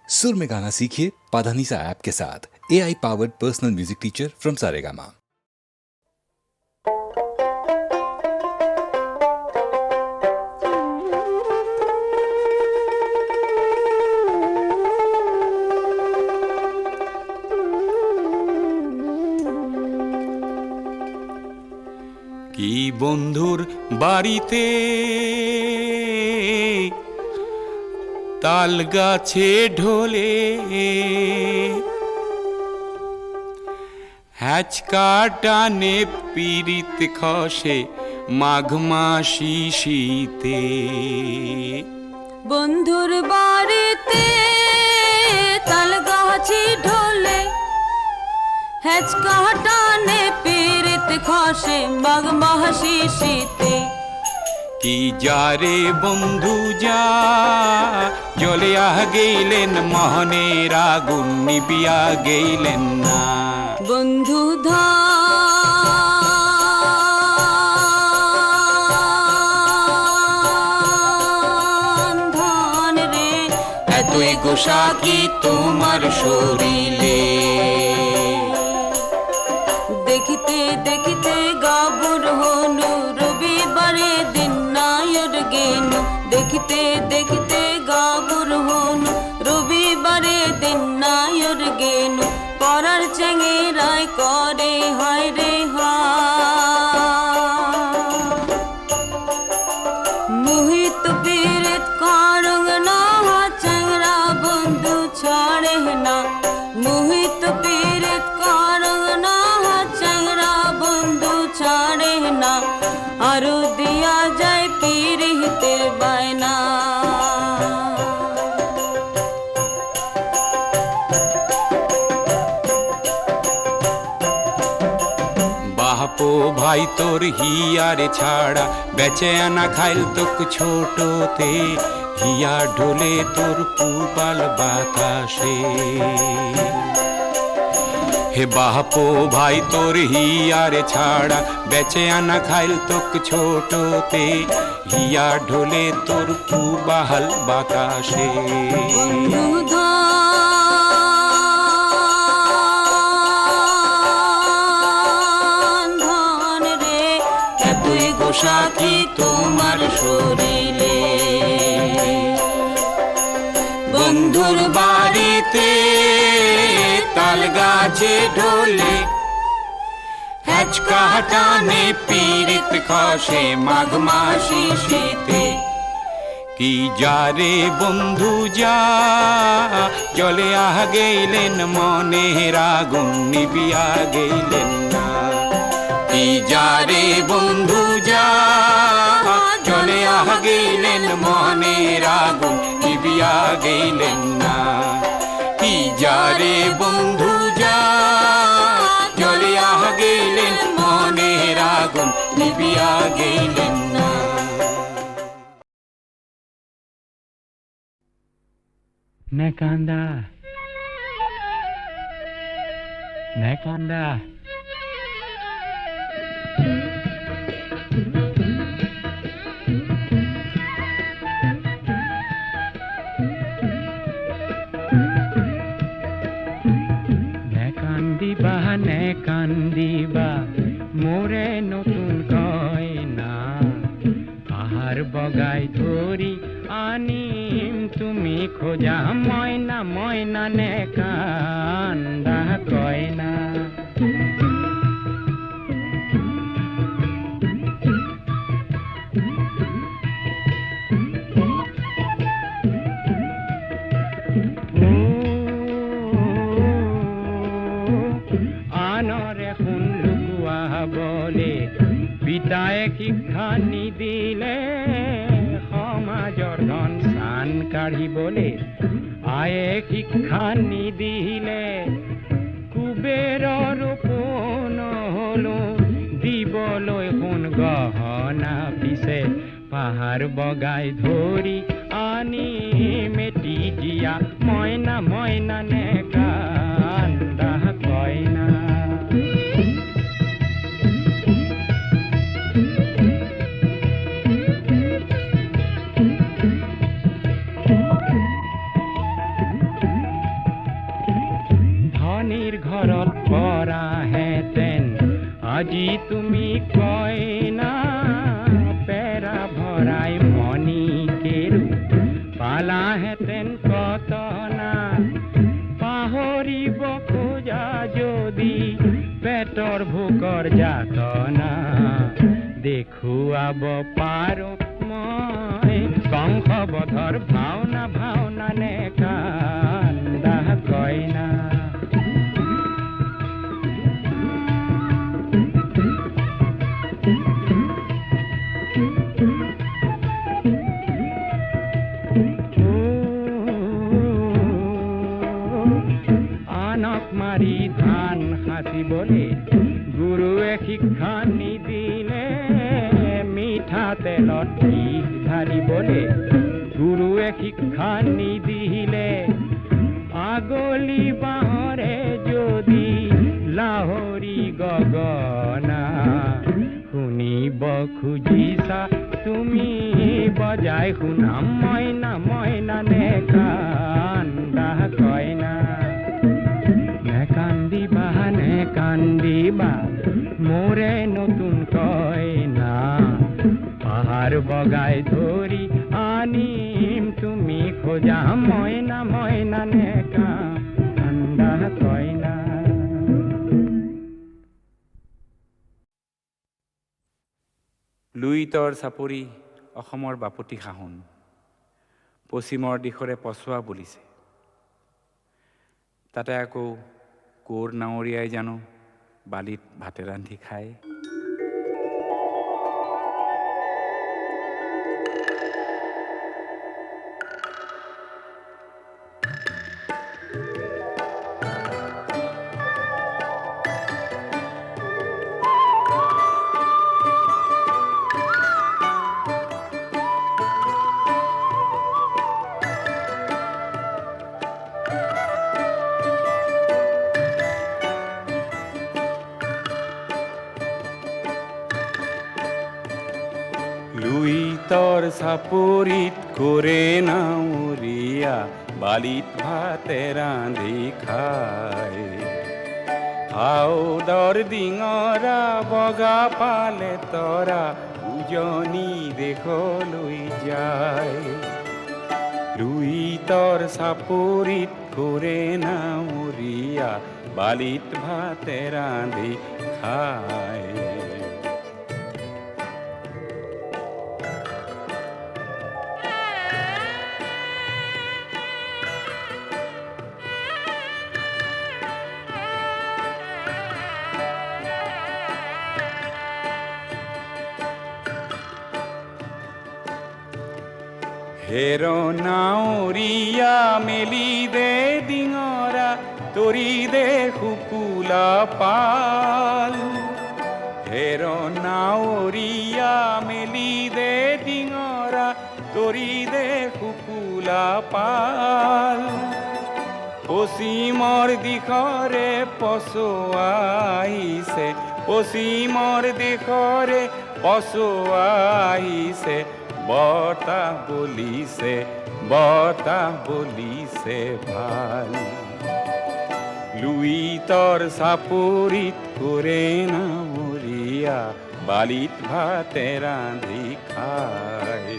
सुर में गाना सीखिए पाधानीसा ऐप के साथ। AI powered personal music teacher from Saregama. কি বন্ধুর বাড়িতে তাল গাছে ঢোলে হ্যাচকা টানে পিরিত খসে মাঘ মাসি শীতে। বন্ধুর বাড়িতে তাল গাছে ঢোলে হ্যাচকা টানে পিরিত খসে মাঘ মাসি শীতে। কি যারে বন্ধু যা জ্বলিয়া গেলেন মোহনের আগুন নিবিয়া গেলেন না। বন্ধু ধান ধান রে এতই গোসা কি তোমার শরীরে। দেখিতে দেখিতে গাবুর হনু রবিবারে দিন নায়র গেনু। দেখিতে দেখিতে গাবুর হনু রবিবারে দিন নায়র গেনু। পরার চেঙ্গেরায় করে হায় রে মোহিত পীড়িত কারং না চেংরা বন্ধু ছাড়ে না। মোহিত পীড়িত কারং না চেংরা বন্ধু ছাড়ে না। আরো দিয়া যায় পীড়িতের বায়না। বাপো ভাই তোর হিয়ারে ছাড়া বেচে আনা খাইল তোক ছোটতে। হিয়া ঢোলে তোর পুবাল বাতাসে। হে বাপো ভাই তোর হিয়ারে ছাড়া বেচে আনা খাইল তোক ছোটতে। হিয়া ঢোলে তোর পুবাল বাতাসে। গোসা কি তোমার শরীরে। বন্ধুর বাড়িতে তাল গাছে ঢোলে হ্যাচকা টানে পিরিত খসে মাঘ মাসি শীতে। কি যারে বন্ধু যা জ্বলিয়া গেলেন মনের আগুন নিবিয়া গেলেন না। কি যারে বন্ধু যা জ্বলিয়া গেলেন মনের আগুন নিবিয়া গেলেন না। কি যারে বন্ধু যা জ্বলিয়া গেলেন মনের আগুন নিবিয়া গেলেন না। Nekanda, Nekanda. কান্দিবা মোরে নতুন কয়না। পাহাড় বগাই ধরি আনিম তুমি খোঁজা ময়না। ময়না নে কান্দা কয়না। বলে পিতায়ে শিক্ষা নিদিলে সমাজৰ ধন চান কাঢ়িবলে। আয়ে শিক্ষা নিদিলে কুবেৰৰ পোন হলো দিবলৈ সোণ গহনা পিছে। পাহাৰ বগাই ধৰি আনি মেটি জিয়া ময়না। ময়না নে কান্দা কয়না। আনীৰ ঘৰত পৰাহেঁতেন আজি তুমি কইনা পেৰা ভৰাই মণিকেৰু পালাহেঁতেন কতনা পাহৰিব খোজা যদি পেটৰ ভোকৰ যাতনা দেখুৱাব পাৰো মই কংসবধৰ ভাওনা ভাওনা নে কান্দা কইনা আনক মাৰি ধান সাঁচিবলে গুৰুৱে শিক্ষা নিদিলে মিঠাতেলত বিষ ঢালিবলে গুৰুৱে শিক্ষা নিদিলে আগলি বাঁহৰে যদি লাহৰি গগনা শুনিব খুজিছা তুমি বজাই শুনাম মইনা মইনা নে কান্দা কইনা নে কান্দিবা মোৰে নতুন কইনা পাহাৰ বগাই ধৰি আনিম তুমি খোজা মইনা মইনা নে কান্দা কইনা লুইতৰ চাপৰি অসমৰ বাপতি সাহোন পশ্চিমৰ দিশৰে পছোৱা বুলিছে তাতে আকৌ কোৰ নাৱৰীয়াই জানো বালিত ভাতে ৰান্ধি খায় লুইতৰ চাপৰিত কৰে নাৱৰীয়া বালিত ভাতে ৰান্ধি খায় হাওদৰ ডিঙৰা বগা পালে তৰা উজনি দেশলৈ যায় লুইতৰ চাপৰিত কৰে নাৱৰীয়া বালিত ভাতে ৰান্ধি খায় হেৰ নাৱৰীয়া মেলি দে ডিঙৰা তৰি দে শুকুলা পাল হেৰ নাৱৰীয়া মেলি দে ডিঙৰা তৰি দে শুকুলা পাল পশ্চিমৰ দিশৰে পছোৱা আহিছে পশ্চিমৰ দিশৰে পছোৱা আহিছে বতাহ বলিছে ভাল লুইতৰ চাপৰিত কৰে নাৱৰীয়া বালিত ভাতে ৰান্ধি খায়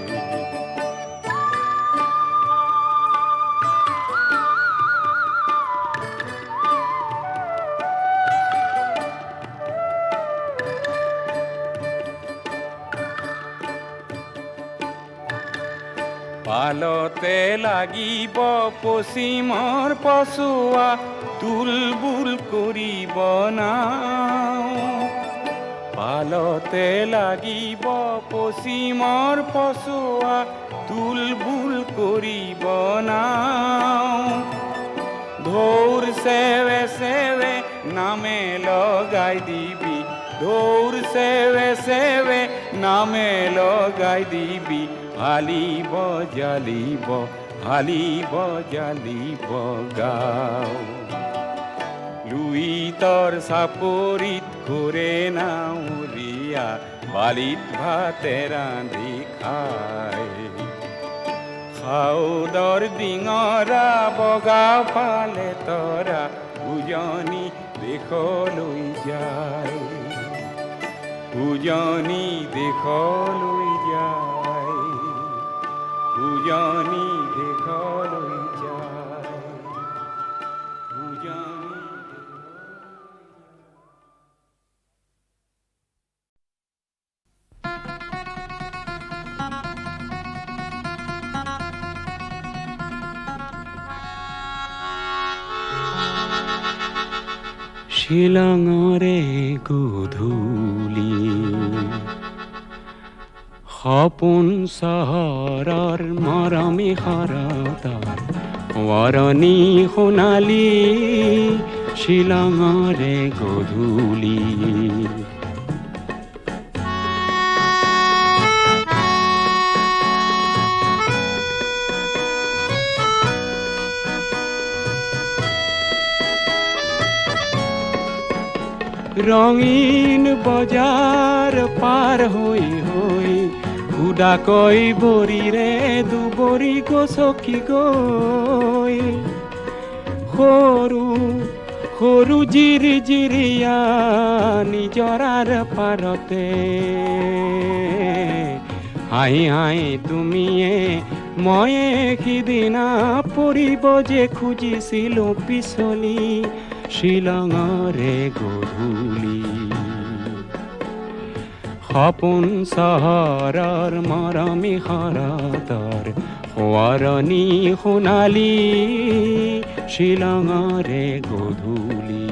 পালতে লাগিব পশ্চিমৰ পছোৱা তুলবুল কৰিব নাও পালতে লাগিব পশ্চিমৰ পছোৱা তুলবুল কৰিব নাও ঢৌৰ চেৱে চেৱে নামে লগাই দিবি ঢৌৰ চেৱে চেৱে নামে লগাই দিবি হালিব জালিব গাঁও লুইতৰ চাপৰিত কৰে নাৱৰীয়া বালিত ভাতে ৰান্ধি খায় হাউদৰ ডিঙৰা বগা পালে তৰা উজনি দেশলৈ যায়, উজনি দেশলৈ যায়, উজনি দেশলৈ যায়, উজনি শিলঙৰে গধূলি সপোন চহৰৰ মৰমী শৰতৰ ৱৰণী সোণালী শিলঙৰে গধূলি ৰঙীন বজাৰ পাৰ হৈ হৈ উদাকৈ বৰিৰে দুবৰি গছকি গৈ সৰু সৰু জিৰি জিৰিয়া নিজৰাৰ পাৰতে হাঁহি হাঁহি তুমিয়ে ময়ে সিদিনা পৰিব যে খুজিছিলো পিছলি শিলঙৰে গধূলি সপোন চহৰৰ মৰমী শৰতৰ সোঁৱৰণী সোণালী শিলঙৰে গধূলি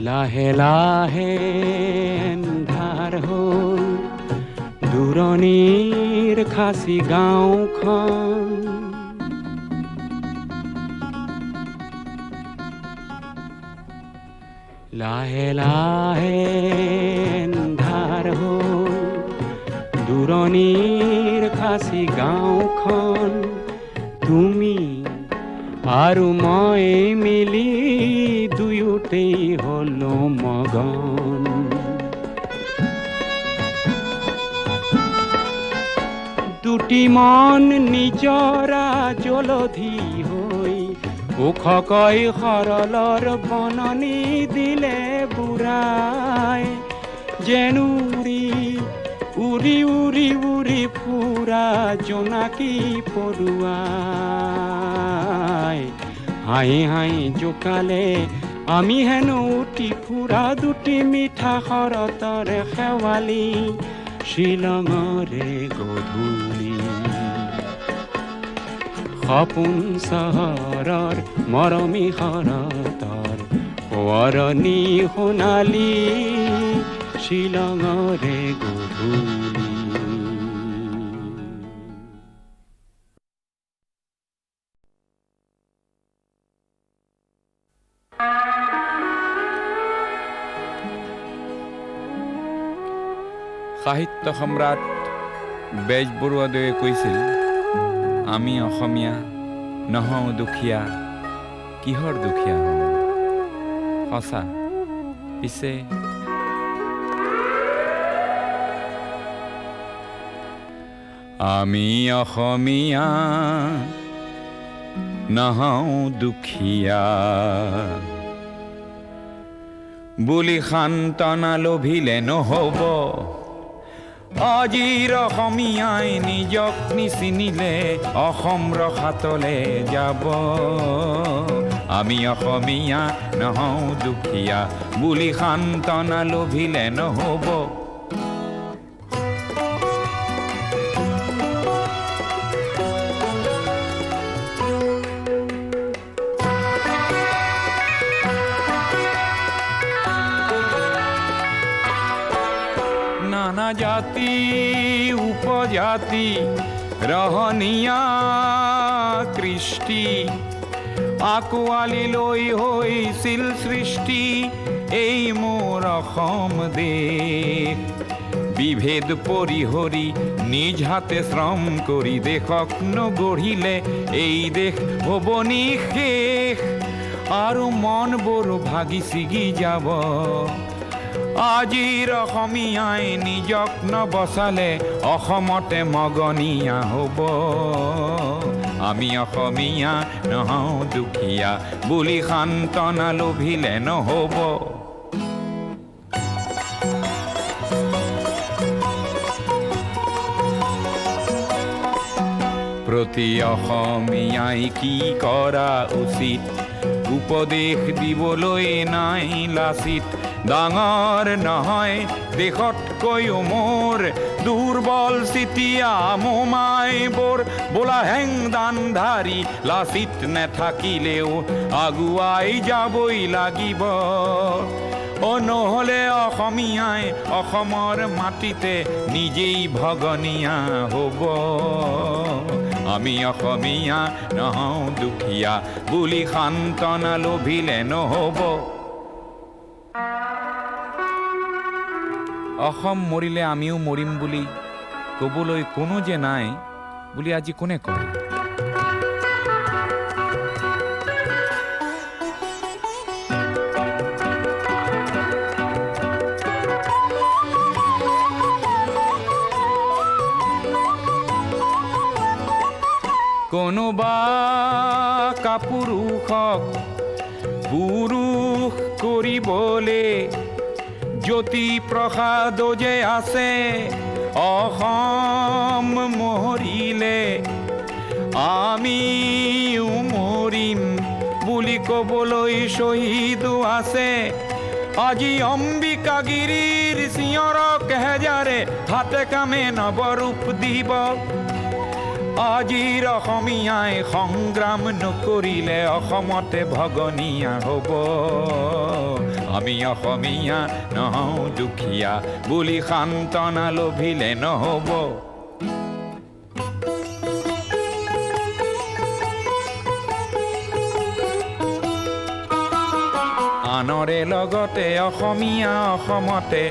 লাহে লাহে এন্ধাৰ হ'ল দূৰণিৰ খাচী গাঁওখন লাহে লাহে এন্ধাৰ হ'ল দূৰণিৰ খাচী গাঁওখন তুমি আৰু মই মিলি দুয়োতেই হলো মগন দুটি মন নিজৰা জলধি হৈ ওখকৈ সৰলৰ বননি দিলে বুঢ়াই যেন উৰি উৰি উৰি উৰি ফুৰা জোনাকী পৰুৱাই হাঁহি হাঁহি জোকালে আমি হেনো উঠি ফুৰা দুটি মিঠা শৰতৰে শেৱালি শিলঙৰে গধূলি সপোন চহৰৰ মৰমী শৰতৰ সোঁৱৰণী সোণালী শিলঙৰে গধূলি সাহিত্য সম্ৰাট বেজবৰুৱাদেৱে কৈছিল আমি অসমীয়া নহওঁ দুখীয়া কিহৰ দুখীয়া হওঁ সঁচা পিছে আমি অসমীয়া নহওঁ দুখীয়া বুলি সান্তনা লভিলে নহ'ব আজিৰ অসমীয়াই নিজক নিচিনিলে অসম ৰসাতলে যাব আমি অসমীয়া নহওঁ দুখীয়া বুলি সান্তনা লভিলে নহ'ব নানা জাতি উপজাতি ৰহনীয়া কৃষ্টি আকোৱালি লৈ হৈছিল সৃষ্টি এই মোৰ অসম দেশ বিভেদ পৰিহৰি নিজ হাতে শ্ৰম কৰি দেশক নগঢ়িলে এই দেশ হ'ব নিশেষ আৰু মন বৰ ভাগি ছিগি যাব আজিৰ অসমীয়াই নিজক নবচালে অসমতে মগনীয়া হ'ব আমি অসমীয়া নহওঁ দুখীয়া বুলি সান্তনা লোভিলে নহ'ব প্ৰতি অসমীয়াই কি কৰা উচিত উপদেশ দিবলৈ নাই লাচিত ডাঙৰ নহয় দেশতকৈও মোৰ দুৰ্বল চিতিয়া মোমাইবোৰ বোলা হেংদানধাৰী লাচিত নেথাকিলেও আগুৱাই যাবই লাগিব নহ'লে অসমীয়াই অসমৰ মাটিতে নিজেই ভগনীয়া হ'ব আমি অসমীয়া নহওঁ দুখীয়া বুলি সান্তনা লোভিলে নহ'ব অসম মৰিলে আমিও মৰিম বুলি ক'বলৈ কোনো যে নাই বুলি আজি কোনে কয় কোনোবা কাপুৰুষক পুৰুষ কৰিবলে জ্যোতি প্ৰসাদ যে আছে অসম মৰিলে আমিও মৰিম বুলি ক'বলৈ শ্বহীদো আছে আজি অম্বিকাগিৰিৰ চিঞৰক হেজাৰে হাতে কামে নৱৰূপ দিব আজিৰ অসমীয়াই সংগ্ৰাম নকৰিলে অসমতে ভগনীয়া হ'ব আমি অসমীয়া নহওঁ দুখীয়া বুলি সান্তনা লোভিলে নহ'ব আনৰে লগতে অসমীয়া অসমতে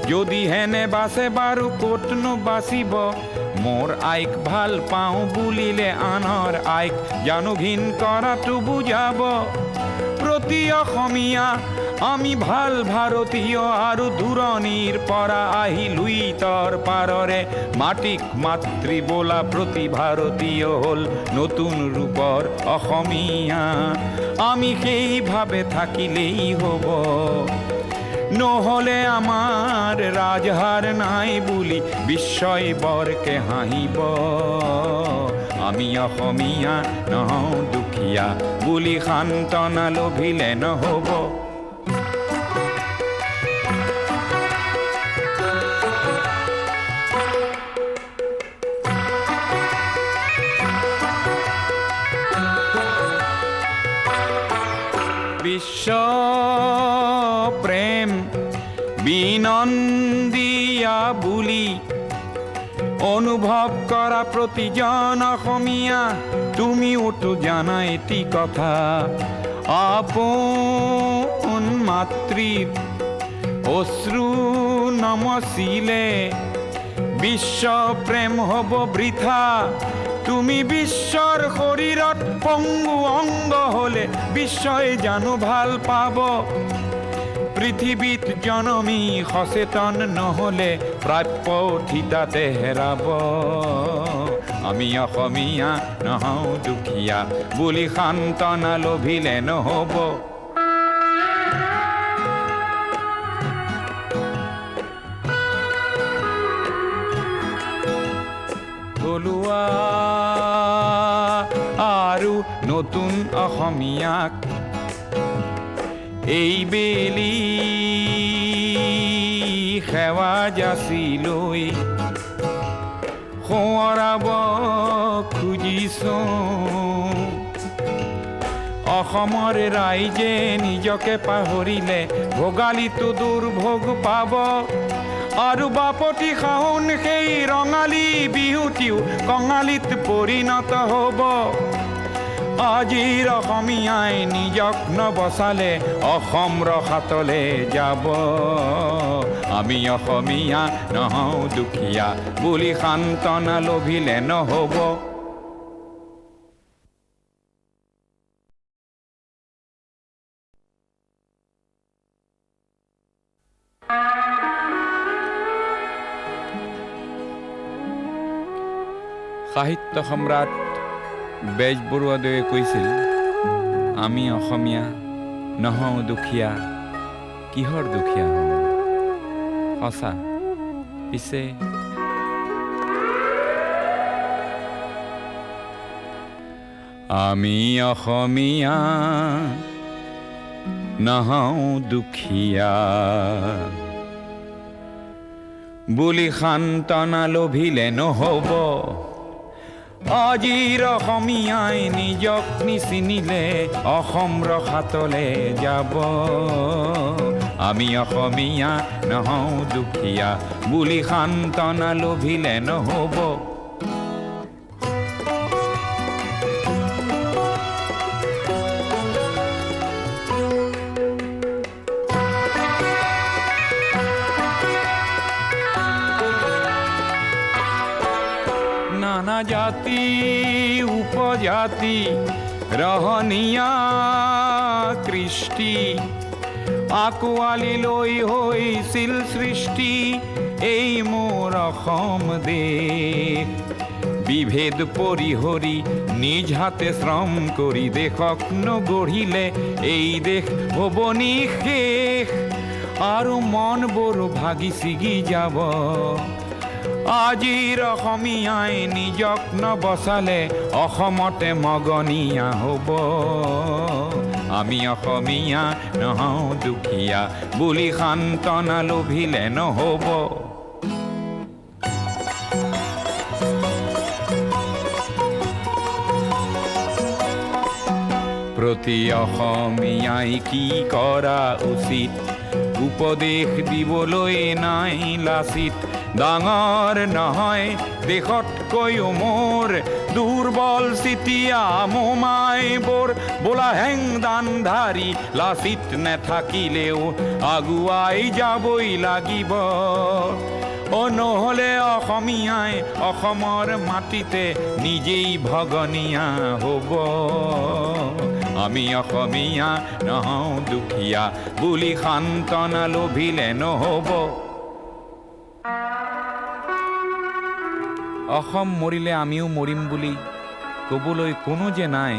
যদি হেনে বাছে বাৰু ক'তনো বাচিব মোৰ আইক ভাল পাওঁ বুলিলে আনৰ আইক জানো ঘিণ কৰাটো বুজাব প্ৰতি অসমীয়া আমি ভাল ভাৰতীয় আৰু দূৰণিৰ পৰা আহি লুইতৰ পাৰৰে মাটিক মাতৃ বোলা প্ৰতি ভাৰতীয় হ'ল নতুন ৰূপৰ অসমীয়া আমি সেইভাৱে থাকিলেই হ'ব নহ'লে আমাৰ ৰাজহাৰ নাই বুলি বিশ্বই বৰকে হাঁহিব আমি অসমীয়া নহওঁ দুখীয়া বুলি সান্তনা লোভিলে নহ'ব বিশ্ব প্ৰেম বিনন্দিয়া বুলি অনুভৱ কৰা প্ৰতিজন অসমীয়া তুমিওতো জানা এটি কথা আপোন মাতৃৰ অশ্ৰু নমচিলে বিশ্ব প্ৰেম হ'ব বৃথা তুমি বিশ্বৰ শৰীৰত পংগু অংগ হ'লে বিশ্বই জানো ভাল পাব পৃথিৱীত জনমী সচেতন নহ'লে প্ৰাপ্য থিতাতে হেৰাব আমি অসমীয়া নহওঁ দুখীয়া বুলি সান্তনা লোভিলে নহ'ব থলুৱা আৰু নতুন অসমীয়াক এইবেলি সেৱা যাচিলৈ সোঁৱৰাব খুজিছোঁ অসমৰ ৰাইজে নিজকে পাহৰিলে ভোগালীটো দুৰ্ভোগ পাব আৰু বাপতি সাহোন সেই ৰঙালী বিহুটিও কঙালীত পৰিণত হ'ব আজিৰ অসমীয়াই নিজক নবচালে অসম ৰখাতলে যাব আমি অসমীয়া নহওঁ দুখীয়া বুলি সান্তনা লভিলে নহ'ব সাহিত্য সম্ৰাট বেজবৰুৱাদেৱে কৈছিল আমি অসমীয়া নহওঁ দুখীয়া কিহৰ দুখীয়া হওঁ সঁচা পিছে আমি অসমীয়া নহওঁ দুখীয়া বুলি সান্তনা লভিলে নহ'ব আজিৰ অসমীয়াই নিজক নিচিনিলে অসম ৰখাতলে যাব আমি অসমীয়া নহওঁ দুখীয়া বুলি সান্তনা লভিলে নহ'ব নানা জাতি উপজাতি ৰহনীয়া কৃষ্টি আকোৱালি লৈ হৈছিল সৃষ্টি এই মোৰ অসম দেশ বিভেদ পৰিহৰি নিজ হাতে শ্ৰম কৰি দেশক নগঢ়িলে এই দেশ হ'ব নিশেষ আৰু মনবোৰ ভাগি ছিগি যাব আজিৰ অসমীয়াই নিজক নবচালে অসমতে মগনীয়া হ'ব আমি অসমীয়া নহওঁ দুখীয়া বুলি সান্তনা লভিলে নহ'ব প্ৰতি অসমীয়াই কি কৰা উচিত উপদেশ দিবলৈ নাই লাচিত ডাঙৰ নহয় দেশতকৈও মোৰ দুৰ্বল চিতিয়া মোমাইবোৰ বোলা হেংদানধাৰী লাচিত নেথাকিলেও আগুৱাই যাবই লাগিব নহ'লে অসমীয়াই অসমৰ মাটিতে নিজেই ভগনীয়া হ'ব আমি অসমীয়া নহওঁ দুখীয়া বুলি সান্তনা লভিলে নহ'ব অসম মৰিলে আমিও মৰিম বুলি ক'বলৈ কোনো যে নাই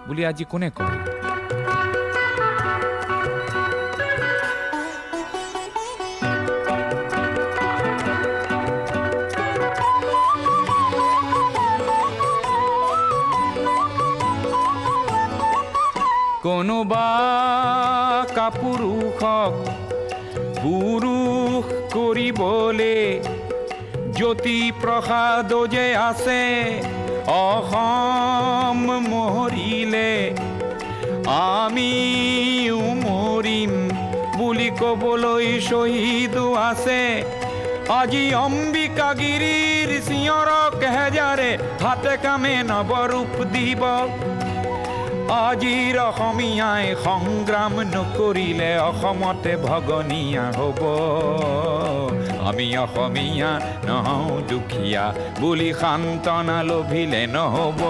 বুলি আজি কোনে কয় কোনোবা কাপুৰুষক পুৰুষ কৰিবলে জ্যোতি প্ৰসাদ যে আছে অসম মৰিলে আমিও মৰিম বুলি ক'বলৈ শ্বহীদো আছে আজি অম্বিকাগিৰিৰ চিঞৰক হেজাৰে হাতে কামে নৱৰূপ দিব আজিৰ অসমীয়াই সংগ্ৰাম নকৰিলে অসমতে ভগনীয়া হ'ব আমি অসমীয়া নহওঁ দুখীয়া বুলি সান্তনা লভিলে নহ'ব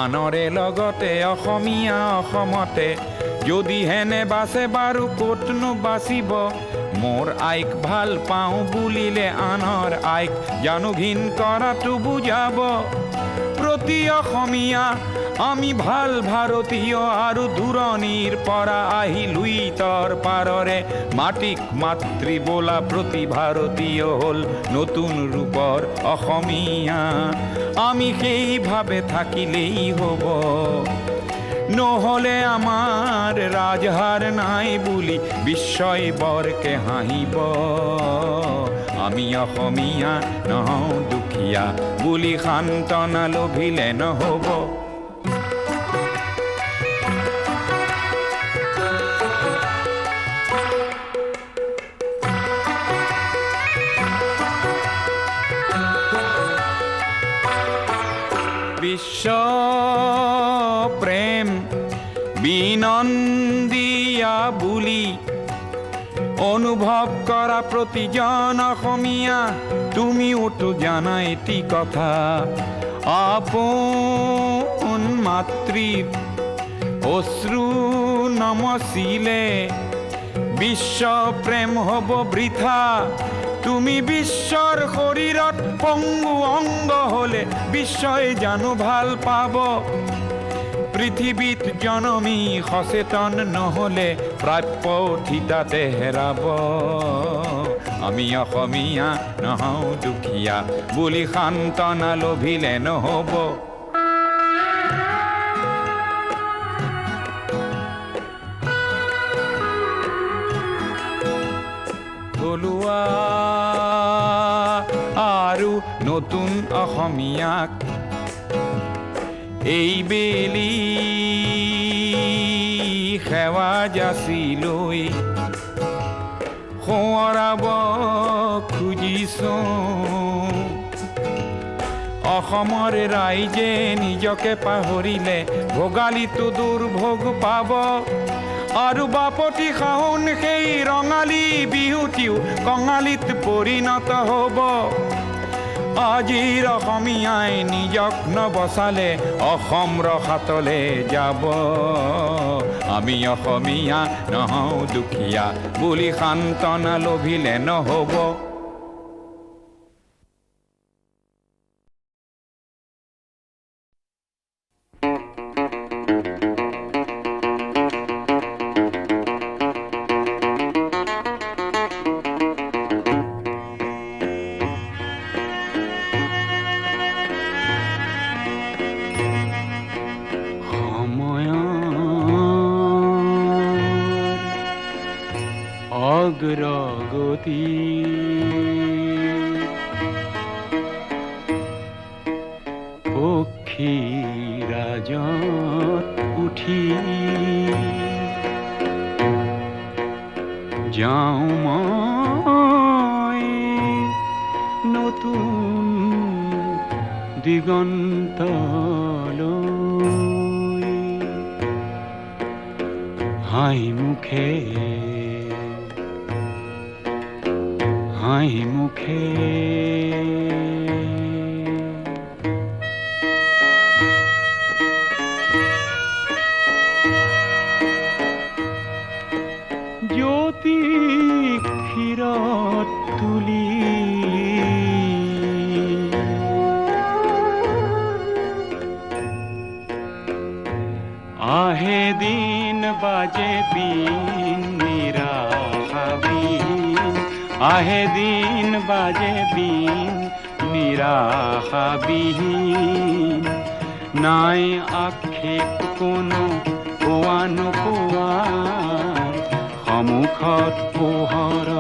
আনৰে লগতে অসমীয়া অসমতে যদিহে নেবাচে বাৰু ক'তনো বাচিব মোৰ আইক ভাল পাওঁ বুলিলে আনৰ আইক জানো ঘিণ কৰাটো বুজাব প্ৰতি অসমীয়া আমি ভাল ভাৰতীয় আৰু দূৰণিৰ পৰা আহি লুইতৰ পাৰৰে মাটিক মাতৃ বোলা প্ৰতি ভাৰতীয় হ'ল নতুন ৰূপৰ অসমীয়া আমি সেইভাৱে থাকিলেই হ'ব নহ'লে আমাৰ ৰাজহাৰ নাই বুলি বিশ্বই বৰকে হাঁহিব আমি অসমীয়া নহওঁ দুখীয়া বুলি সান্তনা লভিলে নহ'ব বিশ্ব প্ৰেম বিনন্দিয়া বুলি অনুভৱ কৰা প্ৰতিজন অসমীয়া তুমিওতো জানা এটি কথা আপোন মাতৃৰ অশ্ৰু নমচিলে বিশ্ব প্ৰেম হ'ব বৃথা তুমি বিশ্বৰ শৰীৰত পংগু অংগ হলে বিশ্বই জানো ভাল পাব পৃথিৱীত জনমী সচেতন নহলে প্ৰাপ্য থিতাতে হেৰাব আমি অসমীয়া নহওঁ দুখীয়া বুলি সান্তনা লভিলে নহব থলুৱা আৰু নতুন অসমীয়াক এইবেলি সেৱা যাচি লৈ সোঁৱৰাব খুজিছোঁ অসমৰ ৰাইজে নিজকে পাহৰিলে ভোগালীটো দুৰ্ভোগ পাব আৰু বাপতি শাওণ সেই ৰঙালী বিহুটিও কঙালীত পৰিণত হ'ব আজিৰ অসমীয়াই নিজক নবচালে অসম ৰসাতলে যাব আমি অসমীয়া নহওঁ দুখীয়া বুলি সান্তনা লভিলে নহ'ব অগ্রগতি পক্ষী রাজত উঠি যাওঁ মই নতুন দিগন্তলৈ হাঁহি মুখে হাঁহি মুখে জ্যোতি ক্ষীৰত তুলি আহে দিন বাজে বিন নিৰাশাবিহীন আহে দিন বাজে বিন নিৰাশাবিহীন নাই আক্ষেপ কোনো পোৱা নোপোৱাৰ সন্মুখত পোহৰৰ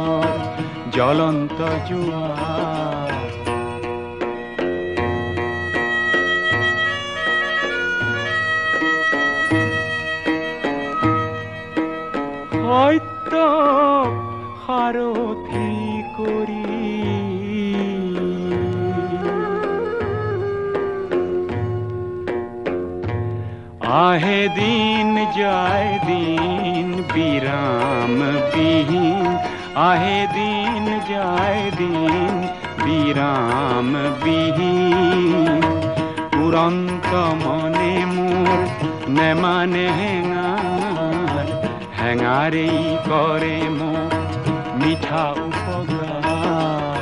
জ্বলন্ত জোৱাৰ সত্য সাৰথি কৰি আহে দিন যায় দিন বিৰাম বিহীন আহে দিন যায় দিন বিৰাম বিহীন উৰন্ত মনে মোৰ নেমানে হেঙাৰ হেঙাৰেই কৰে মোক মিঠা উপকাৰ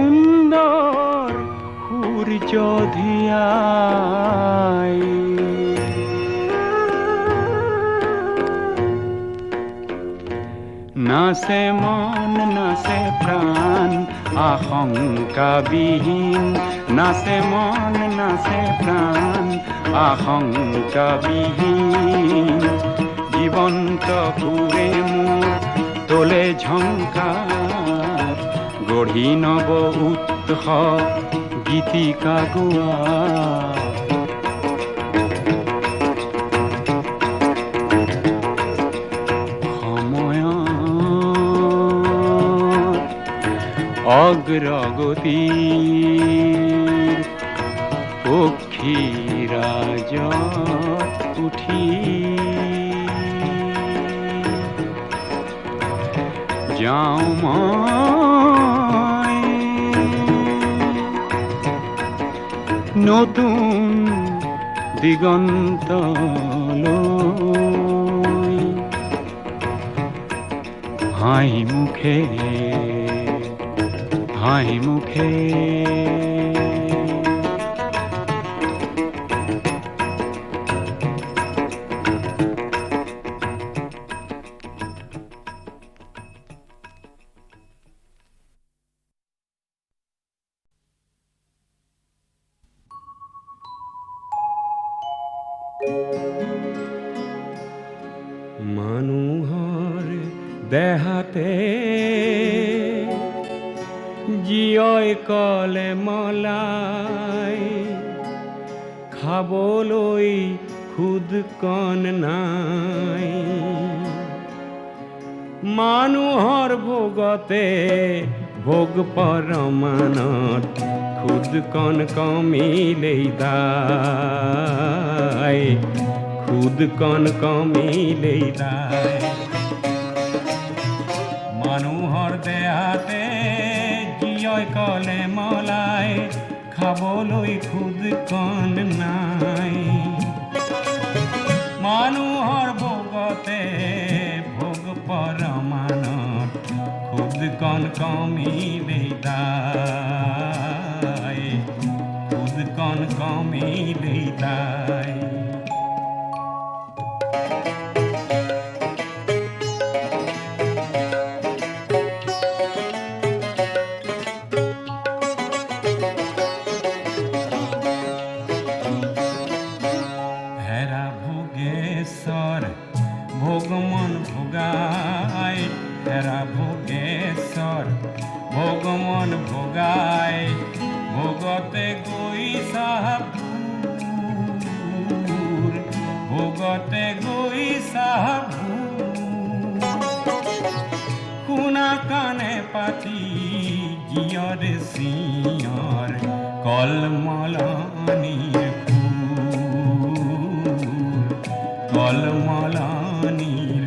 সুন্দৰ সূৰ্য ধিয়াই নাচে মন নাচে প্ৰাণ আশংকাবিহীন নাচে মন নাচে প্ৰাণ আশংকাবিহীন জীৱন্ত সুৰে মোৰ তোলে ঝংকাৰ গঢ়ি নব উৎসৱ গীতিকা গোৱা সময়ত অগ্ৰগতিৰ পক্ষীৰাজত উঠি যাও মই নতুন দিগন্তলৈ হাঁহি মুখে হাঁহি মুখে মানুহৰ দেহাতে জীয়ই কলে মলাই খাবলৈ খুদ কণ নাই মানুহৰ ভোগতে ভোগ পৰমানত খুদ কণ কমিলেই দায় খুদ কণ কমিলেই দায় মানুহৰ দেহাতে জীয়ই কলে মলাই খাবলৈ খুদ কণ নাই মানুহৰ ভোগতে ভোগ পৰমানত খুদ কণ কমিলেই দায় খুদ কণ কমিলেই দায় ভোগমন ভোগাই হেৰা ভোগেশ্বৰ ভোগমন ভোগাই ভোগতে গৈ চাহাবুৰ ভোগতে গৈ চাহাবুৰ শুনা কাণে পাতি জীয়ৰে চিঞৰ কলমলনিৰ খুৰ কলমলনিৰ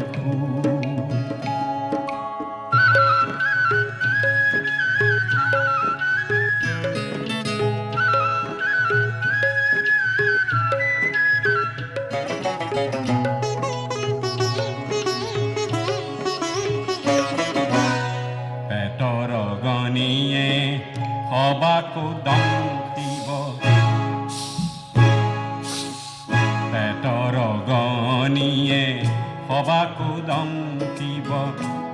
পেটৰ গণিয়ে সবাকো দংশিব পেটৰ গণিয়ে সবাকো দংশিব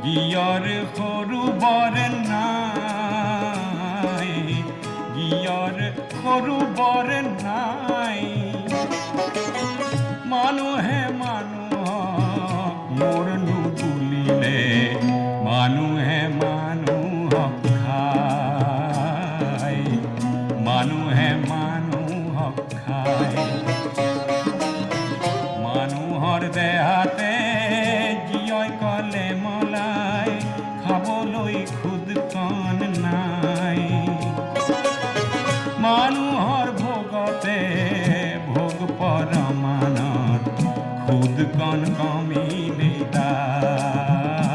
জীয়ৰ সৰু বৰ নাই জীয়ৰ সৰু বৰ নাই মানুহে মানুহক মোৰ নুবুলিলে মানুহে মানুহক খায় মানুহে মানুহক খায় মানুহৰ দেহাতে জীয়ই কলে মলাই খাবলৈ খুদ কণ নাই মানুহৰ ভোগতে ভোগ পৰমানত খুদ কণ কমিলেই দায়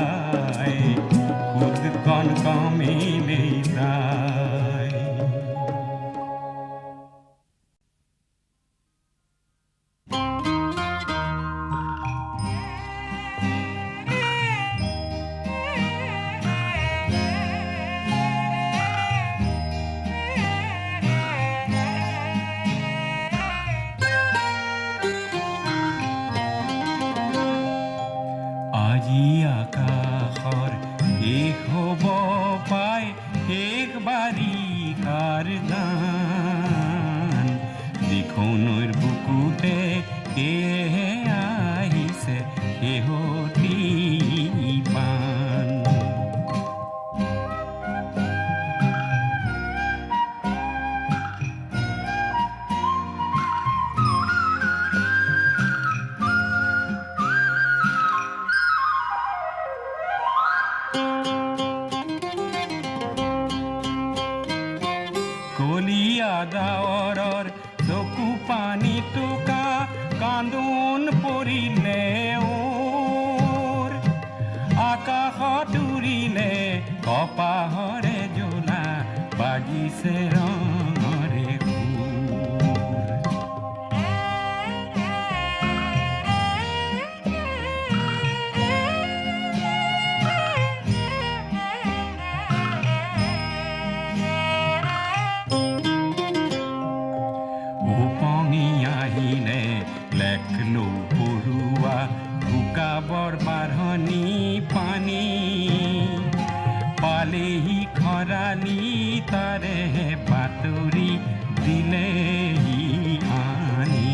খুদ কণ কমিলেই দায় আজি আকাশৰ শেষ হ'ব পাই শেষ বাৰিষাৰ গান দেখো নৈৰ বুকুতে সেয়েহে আহিছে শেহতীয়া পান আছে ৰঙৰে সুৰ। উপঙি আহিলে লেখলো পৰুৱা শুকাবৰ বাঢ়নি পানী, পালেহি খৰালি তাৰে বাতৰি দিলেহি আনি।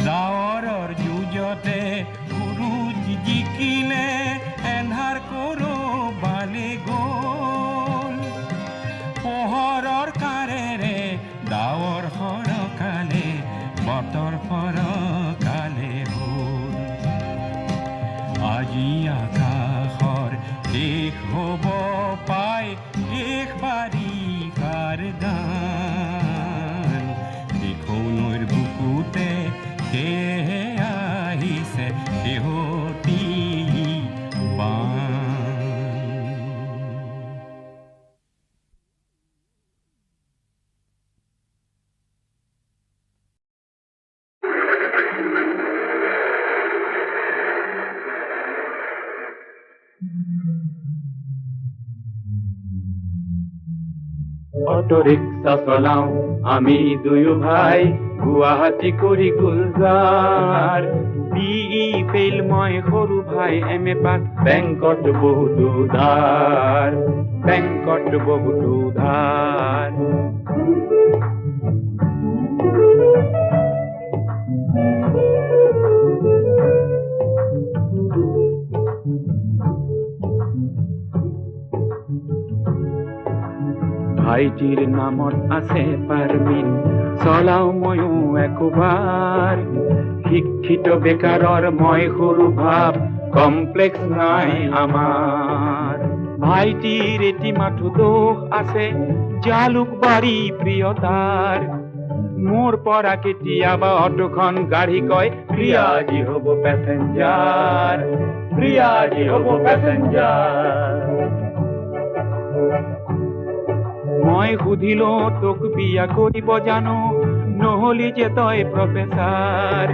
ডাৱৰৰ যুঁজতে সূৰুজ জিকিলে এন্ধাৰ কৰবালে গ'ল, পোহৰৰ কাৰেৰে ডাৱৰ সৰকালে বতৰ ফৰকালে হ'ল। আজি আকাশৰ শেষ হ'ব পাই শেষ বাৰিষাৰ গান, দেখো নৈৰ বুকুতে সেয়ে আহিছে শেহতী বান। অটো ৰিক্সা চলাও আমি দুয়ো ভাই, গুৱাহাটী কৰি গুলজাৰ। বিই ফেইল মই সৰু ভাই MA পাছ, বেংকত বহুতো ধাৰ, বেংকত বহুতো ধাৰ। ভাইটিৰ নামত আছে পাৰমিন, চলাও ময়ো একোবাৰ। শিক্ষিত বেকাৰৰ মই সৰু ভাৱ, কমপ্লেক্স নাই আমাৰ। ভাইটিৰ এটি মাথো দোষ আছে, জালুকবাৰী প্ৰিয় তাৰ। মোৰ পৰা কেতিয়াবা অটোখন গাড়ী কয়, প্ৰিয়া আজি হ'ব পেচেঞ্জাৰ, প্ৰিয়া আজি হ'ব পেচেঞ্জাৰ। মই সুধিলো তোক বিয়া কৰিব জানো, নহলি যে তই প্ৰফেচাৰ।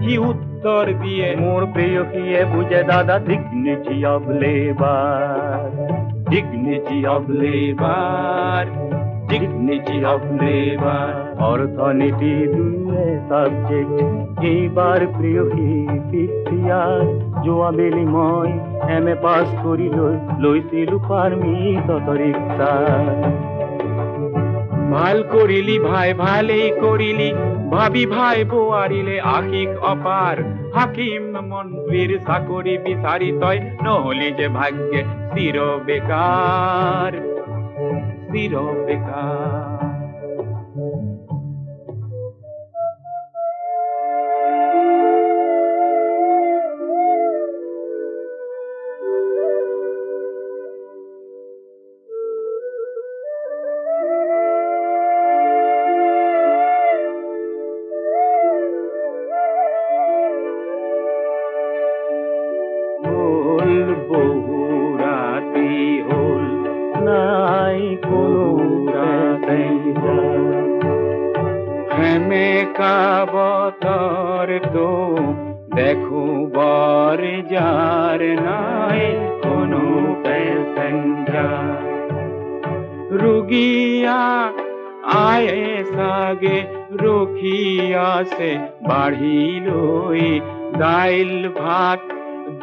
সি উত্তৰ দিয়ে, মোৰ প্ৰেয়সীয়ে বুজে দাদা dignity of labour, dignity of labour, dignity of labour. অৰ্থনীতি দুয়ে সাবজেক্ট, এইবাৰ প্ৰেয়সী 5th ইয়াৰ। যোৱাবেলি মই MA পাছ কৰি লৈছিলো পাৰ্মিট অটো ৰিক্সা। ভাল কৰিলি ভাই ভালেই কৰিলি, ভাবি ভাই বোৱাৰিলে আশিক অপাৰ। হাকিম মন্ত্ৰীৰ চাকৰি বিচাৰি তই নহলি যে ভাগ্যে চিৰ বেকাৰ, চিৰ বেকাৰ। বহু ৰাতি হ'ল নাই কোনো পেচেঞ্জাৰ। সেমেকা বতৰটো দেখো বৰ যাৰ, নাই কোনো পেচেঞ্জাৰ। ৰোগীয়া আয়ে চাগে ৰখি আছে বাঢ়ি লৈ, দাইল ভাত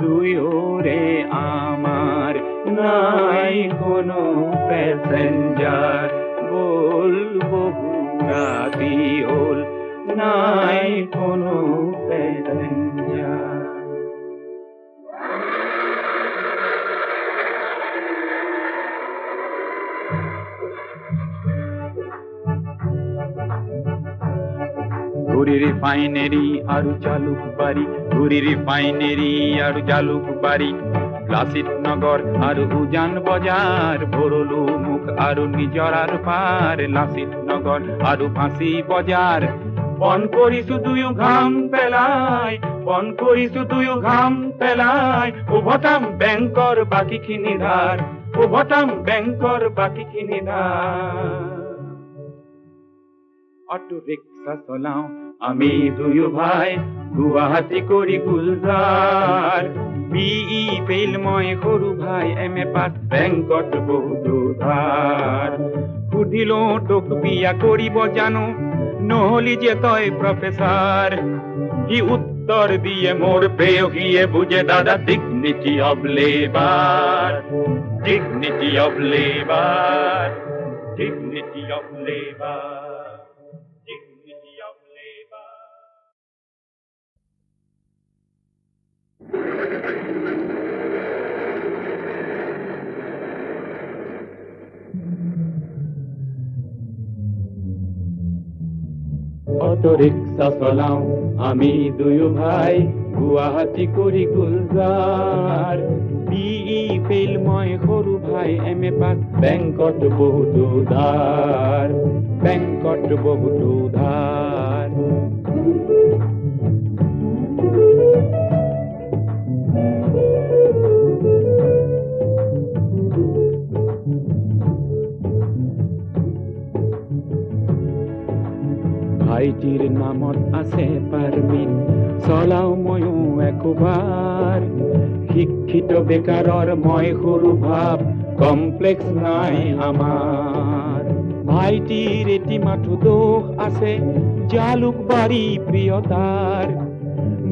দুয়োৰে আমাৰ, নাই কোনো পেচেঞ্জাৰ। বল বহু ৰাতি হ'ল নাই কোনো পেচেঞ্জাৰ। ঘূৰি ৰিফাইনেৰী আৰু জালুকবাৰী, ঘূৰি ৰিফাইনেৰী আৰু জালুকবাৰী। লাচিত নগৰ আৰু উজান বজাৰ, ভৰলু মুখ আৰু নিজৰাৰ পাৰ। লাচিত নগৰ আৰু ফাঁচী বজাৰ, পণ কৰিছো দুয়ো ঘাম পেলাই, পণ কৰিছো দুয়ো ঘাম পেলাই। উভতাম বেংকৰ বাকীখিনি ধাৰ, উভতাম বেংকৰ বাকীখিনি ধাৰ অটো ৰিক্সা চলাও আমি দুয়ো ভাই গুৱাহাটী কৰি গুলজাৰ বিই ফেইল মই সৰু ভাই এম.এ. পাছ বেংকত বহুতো ধাৰ সুধিলো তোক বিয়া কৰিব জানো নহলি যে তই প্ৰফেচাৰ সি উত্তৰ দিয়ে মোৰ প্ৰেয়সীয়ে বুজে দাদা dignity of labour dignity of labour dignity of labour dignity of labour auto rickshaw চলাও আমি দুয়ো ভাই গুৱাহাটী কৰি গুলজাৰ বিই ফেইল মই সৰু ভাই এম.এ. পাছ বেংকত বহুতো ধাৰ বেংকত বহুতো ধাৰ ভাইটিৰ নামত আছে পাৰমিট চলাও ময়ো একোবাৰ শিক্ষিত বেকাৰৰ মই সৰু ভাব কমপ্লেক্স নাই আমাৰ ভাইটিৰ এটি মাথো দোষ আছে জালুকবাৰী প্ৰিয়তাৰ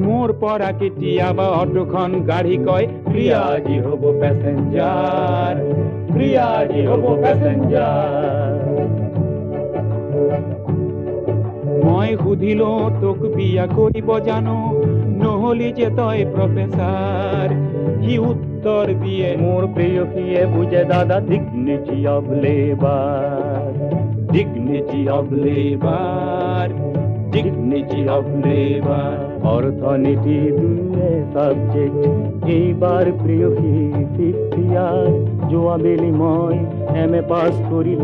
মোৰ পৰা কেতিয়াবা অটোখন গাড়ী কয় প্ৰিয়াজি হ'ব পেচেঞ্জাৰ প্ৰিয়াজি হ'ব পেচেঞ্জাৰ মই সুধিলো তোক বিয়া কৰিব জানো নহলি যে তই প্ৰফেচাৰ সি উত্তৰ দিয়ে মোৰ প্ৰেয়সীয়ে বুজে দাদা dignity of labour dignity of labour dignity of labour অৰ্থনীতি দুয়ে সাবজেক্ট এইবাৰ প্ৰেয়সী 5th ইয়াৰ যোৱাবেলি মই এম.এ. পাছ কৰি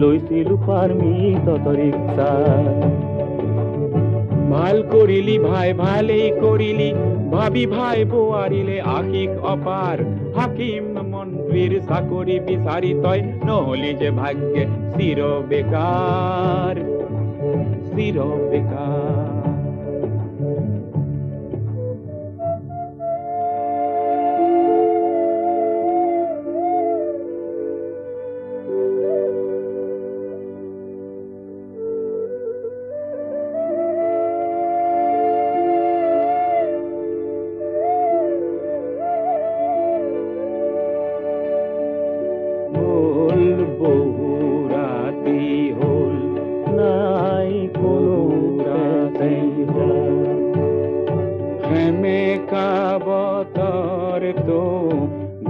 লৈছিলো পাৰমিট অটো ৰিক্সা ভাল কৰিলি ভাই ভালেই কৰিলি ভাবি ভাই বোৱাৰিলে আশিক অপাৰ হাকিম মন্ত্ৰীৰ চাকৰি বিচাৰি তই নহলি যে ভাগ্যে চিৰ বেকাৰ চিৰ বেকাৰ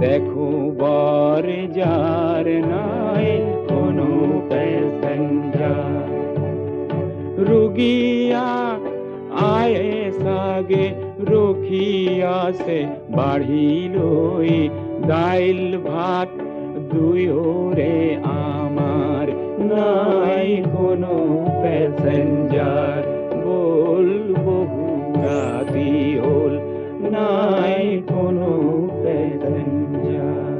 দেখো বাৰ যাৰ নাই কোনো প্যাসেঞ্জাৰ ৰুগিয়া আয়ে সাগে ৰখিয়াছে বাঢ়িলৈ দাইল ভাত দুয়োৰে আমাৰ নাই কোনো প্যাসেঞ্জাৰ বল বহু ৰাতি হল নাই কোনো প্যাসেঞ্জাৰ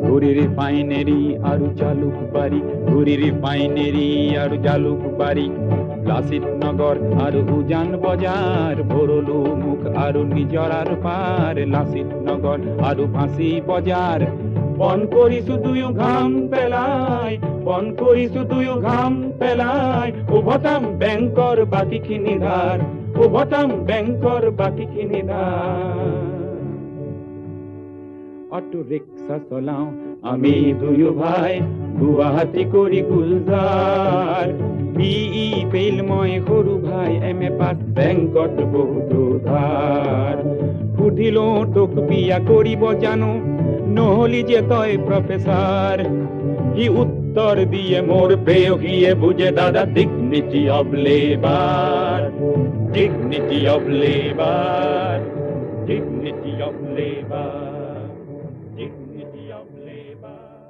ঘুৰি ৰিফাইনেৰি আৰু জালুকবাৰী ঘুৰি ৰিফাইনেৰী আৰু জালুকবাৰী লাচিত নগৰ আৰু উজান বজাৰ ভৰলো মুখ আৰু নিজৰাৰ পাৰ লাচিত নগৰ আৰু ফাঁচী বজাৰ বন কৰিছো দুয়ো ঘাম পেলাই বন কৰিছো দুয়ো ঘাম পেলাই উভতাম বেংকৰ বাকীখিনি ধাৰ উভতাম বেংকৰ বাকীখিনি ধাৰ অটো ৰিক্সা চলাও আমি দুয়ো ভাই গুৱাহাটী কৰি গুলজাৰ বিই ফেইল মই সৰু ভাই এম.এ. পাছ বেংকত বহুতো ধাৰ সুধিলো তোক বিয়া কৰিব জানো নহলি যে তই প্ৰফেচাৰ সি উত্তৰ দিয়ে মোৰ প্ৰেয়সীয়ে বুজে দাদা dignity of labour dignity of labour dignity of labour dignity of labor.